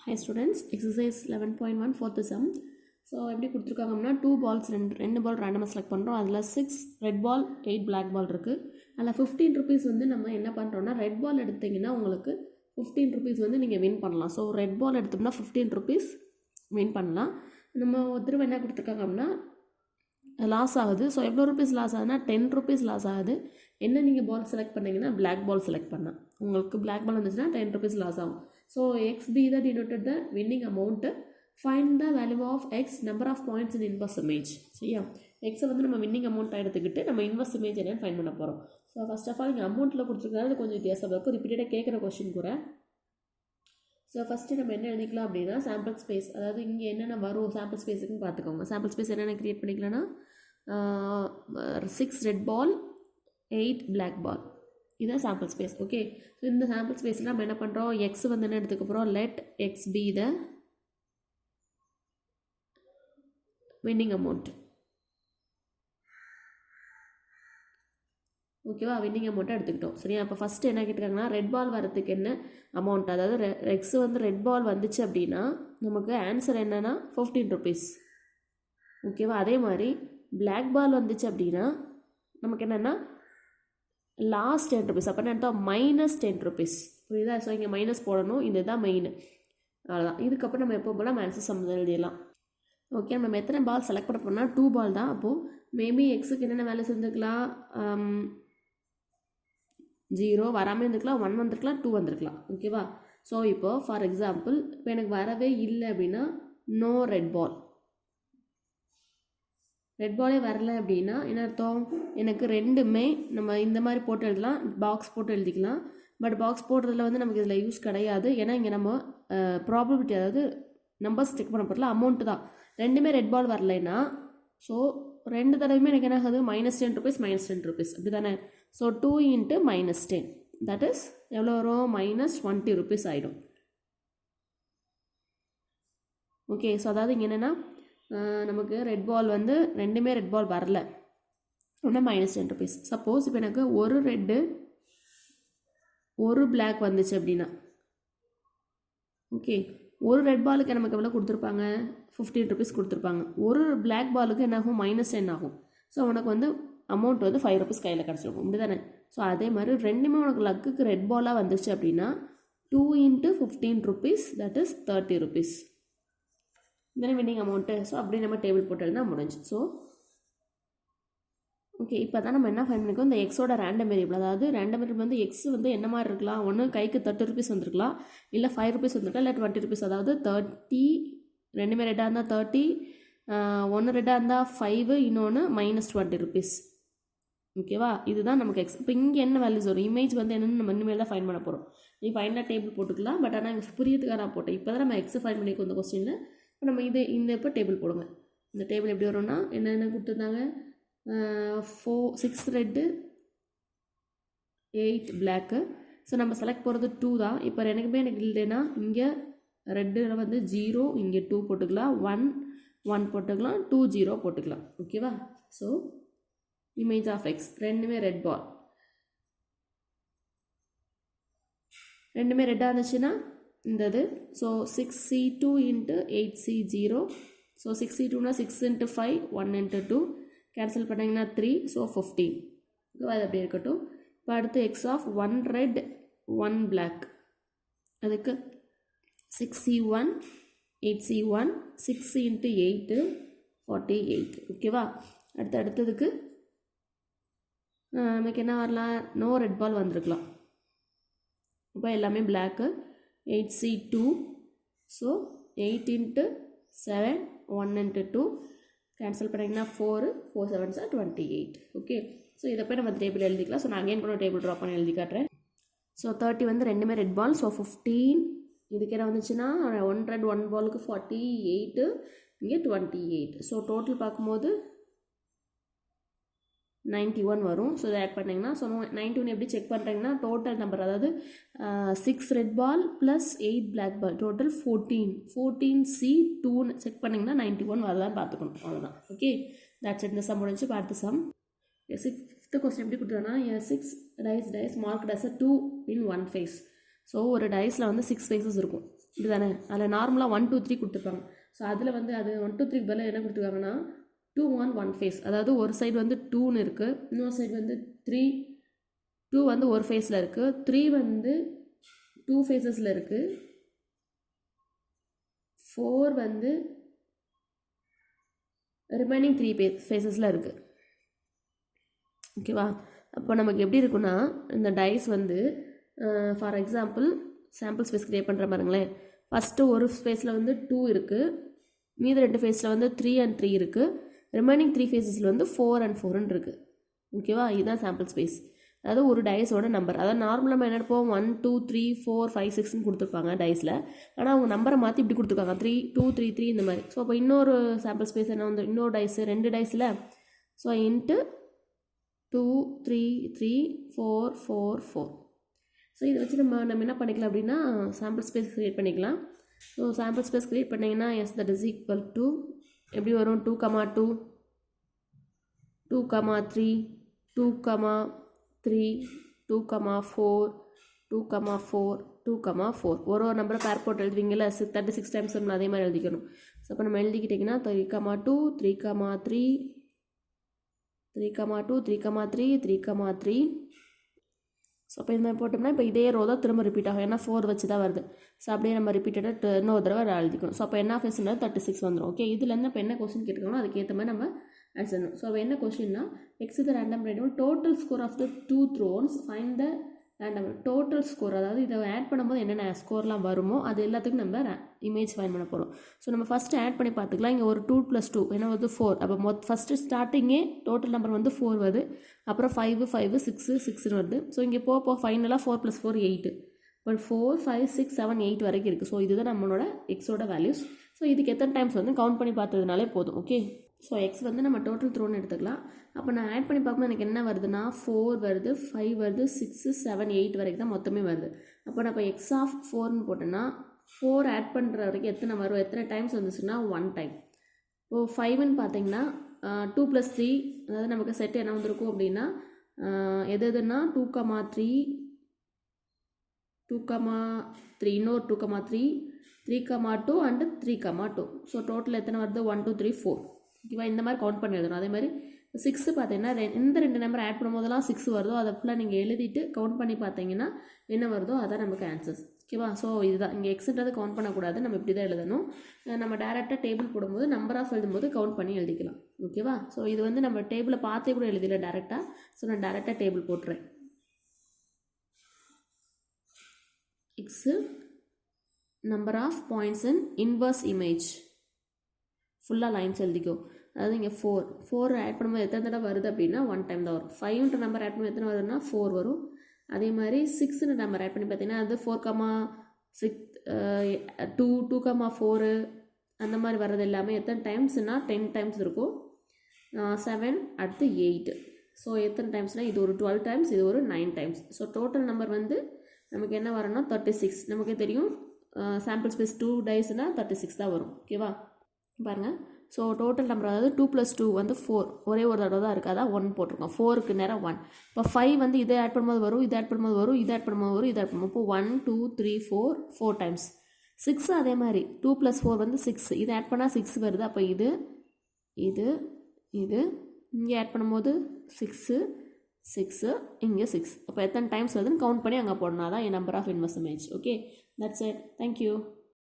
Hi students, exercise 11.1 fourth sum. So எப்படி கொடுத்துருக்காங்கன்னா 2 balls ரெண்டு பால் ரேண்டமாக செலக்ட் பண்ணுறோம். அதில் 6 ரெட் பால் 8 பிளாக் பால் இருக்குது. அதில் 15 ருபீஸ் வந்து நம்ம என்ன பண்ணுறோன்னா ரெட் பால் எடுத்திங்கன்னா உங்களுக்கு 15 ருபீஸ் வந்து நீங்கள் வின் பண்ணலாம். ஸோ ரெட் பால் எடுத்தோம்னா 15 ருபீஸ் வின் பண்ணலாம். நம்ம ஒருத்தர் என்ன கொடுத்துருக்காங்க அப்படின்னா லாஸ் ஆகுது. ஸோ எவ்வளோ ருபீஸ் லாஸ் ஆகுதுன்னா 10 ருபீஸ் லாஸ் ஆகுது. என்ன நீங்கள் பால் செலக்ட் பண்ணிங்கன்னா பிளாக் பால் செலக்ட் பண்ணால் உங்களுக்கு பிளாக் பால் வந்துச்சுன்னா 10 ருபீஸ் லாஸ் ஆகும். So x be the denoted the winning amount. Find the value of x number of points in inverse image. சரியா, எக்ஸை வந்து நம்ம வின்னிங் அமௌண்ட்டாக எடுத்துக்கிட்டு நம்ம இன்வர்ஸ் இமேஜ் என்னென்னு ஃபைன் பண்ண போகிறோம். ஸோ ஃபர்ஸ்ட் ஆஃப் ஆல் இங்கே அமௌண்ட்டில் கொடுத்துருக்காது கொஞ்சம் வித்தியாசம் இருக்கும், ரிப்பீட்டடாக கேட்குற கொஸ்டின் கூட. ஸோ ஃபஸ்ட்டு நம்ம என்ன எழுதிக்கலாம் அப்படின்னா சாம்பிள் ஸ்பேஸ், அதாவது இங்கே என்னென்ன வரும் சாம்பிள் ஸ்பேஸுக்குன்னு பார்த்துக்கோங்க. சாம்பிள் ஸ்பேஸ் என்னென்ன க்ரியேட் பண்ணிக்கலாம்னா 6 ரெட் பால் 8 பிளாக் பால், இதுதான் சாம்பிள் ஸ்பேஸ். ஓகே, ஸோ இந்த சாம்பிள் ஸ்பேஸில் நம்ம என்ன பண்ணுறோம், எக்ஸ் வந்து என்ன எடுத்துக்க போகிறோம், let x be the winning amount. ஓகேவா, வின்னிங் அமௌண்ட்டை எடுத்துக்கிட்டோம். சரியா, இப்போ ஃபஸ்ட்டு என்ன கேட்டிருக்காங்கன்னா ரெட் பால் வரதுக்கு என்ன அமௌண்ட், அதாவது எக்ஸ் வந்து ரெட் பால் வந்துச்சு அப்படின்னா நமக்கு ஆன்சர் என்னென்னா 15 ருபீஸ். ஓகேவா, அதே மாதிரி பிளாக் பால் வந்துச்சு அப்படின்னா நமக்கு என்னென்னா லாஸ்ட் 10 ருபீஸ். அப்போ என்ன -10 ருபீஸ். புரியுதா? ஸோ இங்கே மைனஸ் போடணும், இதுதான் மெயின். அவ்வளோதான். இதுக்கப்புறம் நம்ம எப்போ போல் ஆன்சர் சம்மந்தம் எழுதிடலாம். ஓகே, நம்ம எத்தனை பால் செலக்ட் பண்ண போனால் 2 பால் தான். அப்போது மேபி எக்ஸுக்கு என்னென்ன வேலை செஞ்சுருக்கலாம், 0 வராமல் இருந்துக்கலாம், 1 வந்திருக்கலாம், 2 வந்திருக்கலாம். ஓகேவா, ஸோ இப்போது ஃபார் எக்ஸாம்பிள் இப்போ எனக்கு வரவே இல்லை அப்படின்னா நோ ரெட் பால். ரெட் பாலே வரல அப்படின்னா என்ன அர்த்தம், எனக்கு ரெண்டுமே நம்ம இந்த மாதிரி போட்டு எழுதலாம், பாக்ஸ் போட்டு எழுதிக்கலாம். பட் பாக்ஸ் போடுறதுல வந்து நமக்கு இதில் யூஸ் கிடையாது. ஏன்னா இங்கே நம்ம ப்ராபபிலிட்டி, அதாவது நம்பர்ஸ் செக் பண்ண போகிறல அமௌண்ட்டு தான். ரெண்டுமே ரெட் பால் வரலைன்னா ஸோ ரெண்டு தடவையுமே எனக்கு என்ன ஆகுது, -10 ருபீஸ் -10 ருபீஸ் அப்படி தானே. ஸோ 2 × -10 தட் இஸ் எவ்வளோ வரும், -20 ருபீஸ் ஆகிடும். ஓகே, ஸோ அதாவது இங்கே என்னென்னா நமக்கு ரெட் பால் வந்து ரெண்டுமே ரெட் பால் வரல அப்படின்னா -10 ருபீஸ். சப்போஸ் இப்போ எனக்கு ஒரு ரெட்டு ஒரு பிளாக் வந்துச்சு அப்படின்னா, ஓகே, ஒரு ரெட் பாலுக்கு நமக்கு எவ்வளோ கொடுத்துருப்பாங்க, 15 ருபீஸ் கொடுத்துருப்பாங்க. ஒரு பிளாக் பாலுக்கு என்ன ஆகும், -10 ஆகும். ஸோ உனக்கு வந்து அமௌண்ட் வந்து 5 ருபீஸ் கையில் கிடச்சிருக்கும், இப்படி தானே. ஸோ அதே மாதிரி ரெண்டுமே உனக்கு லக்குக்கு ரெட் பாலாக வந்துச்சு அப்படின்னா 2 × 15 ருபீஸ் தட் இஸ் 30 ருபீஸ். இதனை வின்னிங் அமௌண்ட்டு. ஸோ அப்படி நம்ம டேபிள் போட்டதுனா முடிஞ்சு. ஸோ ஓகே, இப்போ தான் நம்ம என்ன ஃபைன் பண்ணிக்கோ, இந்த எக்ஸோட ரேண்டம் வேரியபிள், அதாவது ரேண்டம் வேரியபிள் வந்து எக்ஸ் வந்து என்ன மாதிரி இருக்கலாம், ஒன்று கைக்கு 30 ருபீஸ் வந்துருக்கலாம், இல்லை 5 ருபீஸ் வந்துருக்கலாம், இல்லை 20 ருபீஸ். அதாவது 30, ரெண்டுமே ரெட்டாக இருந்தால் 30, ஒன்று ரெட்டாக இருந்தால் 5, இன்னொன்று -20 ருபீஸ். ஓகேவா, இதுதான் நமக்கு எக்ஸ். இப்போ இங்கே என்ன வேல்யூஸ் வரும், இமேஜ் வந்து என்னென்னு நம்ம இனிமேல் தான் ஃபைன் பண்ண போகிறோம். நீ ஃபைனலாக டேபிள் போட்டுக்கலாம், பட் ஆனால் எனக்கு புரியதுக்காக நான் போட்டேன். இப்போ தான் நம்ம எக்ஸ் ஃபைன் பண்ணிக்கோ இந்த கொஸ்டினில். இப்போ நம்ம இந்த இப்போ டேபிள் போடுங்க. இந்த டேபிள் எப்படி வரும்னா என்னென்ன கொடுத்துருந்தாங்க, 6 ரெட்டு 8 பிளாக்கு. ஸோ நம்ம செலக்ட் போகிறது 2 தான். இப்போ எனக்குமே எனக்கு இல்லைன்னா இங்கே ரெட்டில் வந்து 0, இங்கே 2 போட்டுக்கலாம், 1 போட்டுக்கலாம், 2 0 போட்டுக்கலாம். ஓகேவா, ஸோ இமேஜ் ஆஃப் எக்ஸ் ரெண்டுமே ரெட் பால், ரெண்டுமே ரெட்டாக இருந்துச்சுன்னா இந்த இது. So 6C2 × 8C0. So 6C2னா 6 × 5, 1 × 2 cancel பண்ணிங்கன்னா 3, ஸோ 15. அது அப்படி இருக்கட்டும். இப்போ அடுத்து எக்ஸ் ஆஃப் 1 ரெட் 1 பிளாக், அதுக்கு 6C1 8C1 6 × 8 48. ஓகேவா, அடுத்ததுக்கு நமக்கு என்ன வரலாம், நோ ரெட் பால் வந்திருக்கலாம். இப்போ எல்லாமே பிளாக்கு. 8C2, ஸோ 8 × 7 1 × 2 கேன்சல் பண்ணிங்கன்னா 4 7 28. ஓகே, ஸோ இதை போய் நம்ம டேபிள் எழுதிக்கலாம். ஸோ நான் அகைன் கூட டேபிள் ட்ரா பண்ணி எழுதி காட்டுறேன். ஸோ 30 வந்து ரெண்டுமே ரெட் பால், ஸோ 15. இதுக்கு என்ன வந்துச்சுன்னா 1 ரெட் 1 பாலுக்கு 48, இங்கே 28. ஸோ டோட்டல் பார்க்கும்போது 91 வரும். ஸோ இதை ஆட் பண்ணிங்கன்னா, ஸோ 91 எப்படி செக் பண்ணுறீங்கன்னா டோட்டல் நம்பர், அதாவது 6 red ball plus 8 black ball, total 14C2 check பண்ணிங்கன்னா 91 வரலான்னு பார்த்துக்கணும். அவ்வளோதான். Okay, that's it. இந்த சம் முடிஞ்சு. பார்த்து சம் 6th கொஸ்டின் எப்படி கொடுத்துருக்காங்கன்னா 6 dice marked as a 2 in 1 phase. So ஒரு டைஸில் வந்து 6 ஃபேஸஸ் இருக்கும். இப்படி தானே அதில் நார்மலாக 1 2 3 கொடுத்துருப்பாங்க. ஸோ அதில் வந்து அது 1 2 3 பதில் என்ன கொடுத்துருக்காங்கன்னா 2 1 1 ஃபேஸ், அதாவது ஒரு சைடு வந்து 2ன்னு இருக்குது, இன்னொரு சைடு வந்து 3. 2 வந்து ஒரு ஃபேஸில் இருக்குது, 3 வந்து 2 ஃபேஸஸில் இருக்குது, 4 வந்து ரிமைனிங் 3 ஃபேஸஸில் இருக்குது. ஓகேவா? அப்போ நமக்கு எப்படி இருக்குன்னா இந்த டைஸ் வந்து for example sample space create பண்ணுற பாருங்களேன். ஃபஸ்ட்டு ஒரு ஃபேஸில் வந்து 2 இருக்குது, மீது 2 ஃபேஸில் வந்து 3 and 3 இருக்குது, ரிமைனிங் 3 ஃபேஸஸில் வந்து 4 and 4ன்னு இருக்குது. ஓகேவா? இதுதான் சாம்பிள் ஸ்பேஸ், அதாவது ஒரு டைஸோட நம்பர். அதாவது நார்மலாக நம்ம என்ன எடுப்போம் 1 2 3 4 5 6ன்னு கொடுத்துருப்பாங்க டைஸில். ஆனால் அவங்க நம்பரை மாற்றி இப்படி கொடுத்துருக்காங்க 3 2 3 3 இந்த மாதிரி. ஸோ அப்போ இன்னொரு சாம்பிள் ஸ்பேஸ் என்ன வந்து இன்னொரு டைஸு 2 டைஸில், ஸோ இன்ட்டு 2 3 3 4 4 4. ஸோ இதை வச்சு நம்ம என்ன பண்ணிக்கலாம் அப்படின்னா சாம்பிள் ஸ்பேஸ் க்ரியேட் பண்ணிக்கலாம். ஸோ சாம்பிள் ஸ்பேஸ் க்ரியேட் பண்ணிங்கன்னா S that is equal to எப்படி வரும் 2 2 2 3 2 3 2 4 2 4 2 4 ஒரு நம்பரை பேர் போட்டு எழுதுவீங்களா 36 டைம்ஸ் நம்ம அதே மாதிரி எழுதிக்கணும். ஸோ அப்போ நம்ம எழுதிக்கிட்டிங்கன்னா 3 2 3 3 3 2 3 3 3 3. ஸோ அப்போ இந்த மாதிரி போட்டோம்னா இப்போ இதே ரோ தான் திரும்ப ரிப்பீட் ஆகும், ஏன்னா 4 வச்சு தான் வருது. ஸோ அப்படியே நம்ம ரிப்பீட்டடாக இன்னொரு தடவை எழுதிக்கணும். ஸோ அப்போ என்ன ஃபேஸ்னா 36 வந்துடும். ஓகே, இதுலேருந்து இப்போ என்ன கொஸ்டின் கேட்டுக்கணும் அதுக்கேற்ற மாதிரி நம்ம ஆன்சர் பண்ணணும். ஸோ அப்போ என்ன கொஸ்டின்னா எக்ஸ் இது random random total score of the 2 throws find the random total score, அதாவது இதை ஆட் பண்ணும்போது என்னென்ன ஸ்கோர்லாம் வருமோ அது எல்லாத்துக்கும் நம்ம இமேஜ் ஃபைண்ட் பண்ண போகிறோம். ஸோ நம்ம ஃபஸ்ட்டு ஆட் பண்ணி பார்த்துக்கலாம். இங்கே ஒரு 2 + 2 என்ன வருது 4. அப்போ ஃபஸ்ட்டு ஸ்டார்டிங்கே டோட்டல் நம்பர் வந்து 4 வருது, அப்புறம் 5 5 6 6ன்னு வருது. ஸோ இங்கே போக ஃபைனலாக 4 + 4 8. பட் 4 5 6 7 8 வரைக்கும் இருக்குது. ஸோ இதுதான் நம்மளோட எக்ஸோட வேல்யூஸ். ஸோ இதுக்கு எத்தனை டைம்ஸ் வந்து கவுண்ட் பண்ணி பார்த்ததுனாலே போதும். ஓகே, ஸோ எக்ஸ் வந்து நம்ம டோட்டல் த்ரோன்னு எடுத்துக்கலாம். அப்போ நான் ஆட் பண்ணி பார்க்கும்போது எனக்கு என்ன வருதுன்னா 4 வருது, 5 வருது, 6 7 8 வரைக்கும் தான் மொத்தமே வருது. அப்போ நான் இப்போ எக்ஸ் ஆஃப் 4ன்னு போட்டேன்னா 4 ஆட் பண்ணுற வரைக்கும் எத்தனை வரும், எத்தனை டைம்ஸ் வந்துச்சுன்னா 1 டைம். இப்போது 5ன்னு பார்த்தீங்கன்னா 2 + 3, அதாவது நமக்கு செட் என்ன வந்திருக்கும் அப்படின்னா எதுனா 2 3 2 3 இன்னொரு 2 3 3 2 அண்டு 3 2. ஸோ டோட்டல் எத்தனை வருது 1 2 3 4. ஓகேவா? இந்த மாதிரி கவுண்ட் பண்ணி எழுதணும். அதே மாதிரி 6 பார்த்தீங்கன்னா எந்த 2 நம்பர் ஆட் பண்ணும்போதெல்லாம் 6 வருதோ அதை ஃபுல்லாக நீங்கள் எழுதிட்டு கவுண்ட் பண்ணி பார்த்தீங்கன்னா என்ன வருதோ அதான் நமக்கு ஆன்சர்ஸ். ஓகேவா? ஸோ இதுதான் இங்கே எக்ஸ்ன்றது கவுண்ட் பண்ணக்கூடாது, நம்ம இப்படி தான் எழுதணும். நம்ம டேரெக்டாக டேபிள் போடும்போது நம்பர் ஆஃப் எழுதும்போது கவுண்ட் பண்ணி எழுதிக்கலாம். ஓகேவா? ஸோ இது வந்து நம்ம டேபிளை பார்த்தே கூட எழுதிடல டேரெக்டாக. ஸோ நான் டேரெக்டாக டேபிள் போட்டுறேன். X number of points in inverse image ஃபுல்லாக லைன்ஸ் எழுதிக்கோ. அதாவது இங்கே 4 ஆட் பண்ணும்போது எத்தனை தடவை வருது அப்படின்னா 1 டைம் தான் வரும். 5ன்ற நம்பர் ஆட் பண்ணும்போது எத்தனை வருதுன்னா 4 வரும். அதே மாதிரி 6ன்ற நம்பர் ஆட் பண்ணி பார்த்தீங்கன்னா அது 4 6 2 2 4 அந்த மாதிரி வர்றது எல்லாமே எத்தனை டைம்ஸ்னால் 10 டைம்ஸ் இருக்கும். 7 அடுத்து 8. ஸோ எத்தனை டைம்ஸ்னால் இது ஒரு 12 டைம்ஸ், இது ஒரு 9 டைம்ஸ். ஸோ டோட்டல் நம்பர் வந்து நமக்கு என்ன வரும்னா 36. நமக்கு தெரியும் சாம்பிள் ஸ்பேஸ் 2 டைஸ்னால் 36 தான் வரும். ஓகேவா? பாருங்கள். ஸோ டோட்டல் நம்பர் அதாவது 2 + 2 வந்து 4, ஒரே ஒரு தடவை தான் இருக்குது, அதான் 1 போட்டிருக்கோம். 4க்கு நேரம் 1. இப்போ 5 வந்து இதை ஆட் பண்ணும்போது வரும், இதை ஆட் பண்ணும்போது வரும், இதை ஆட் பண்ணும்போது வரும், இதை ஆட் பண்ணும்போது இப்போ 1 2 3 4 டைம்ஸ். 6 அதே மாதிரி 2 + 4 வந்து 6, இதை ஆட் பண்ணால் 6 வருது. அப்போ இது இது இது இங்கே ஆட் பண்ணும்போது 6 6 இங்கே 6. அப்போ எத்தனை டைம்ஸ் வருதுன்னு கவுண்ட் பண்ணி அங்கே போடணும். அதான் என் number of inverse image. Okay, that's it. Thank you.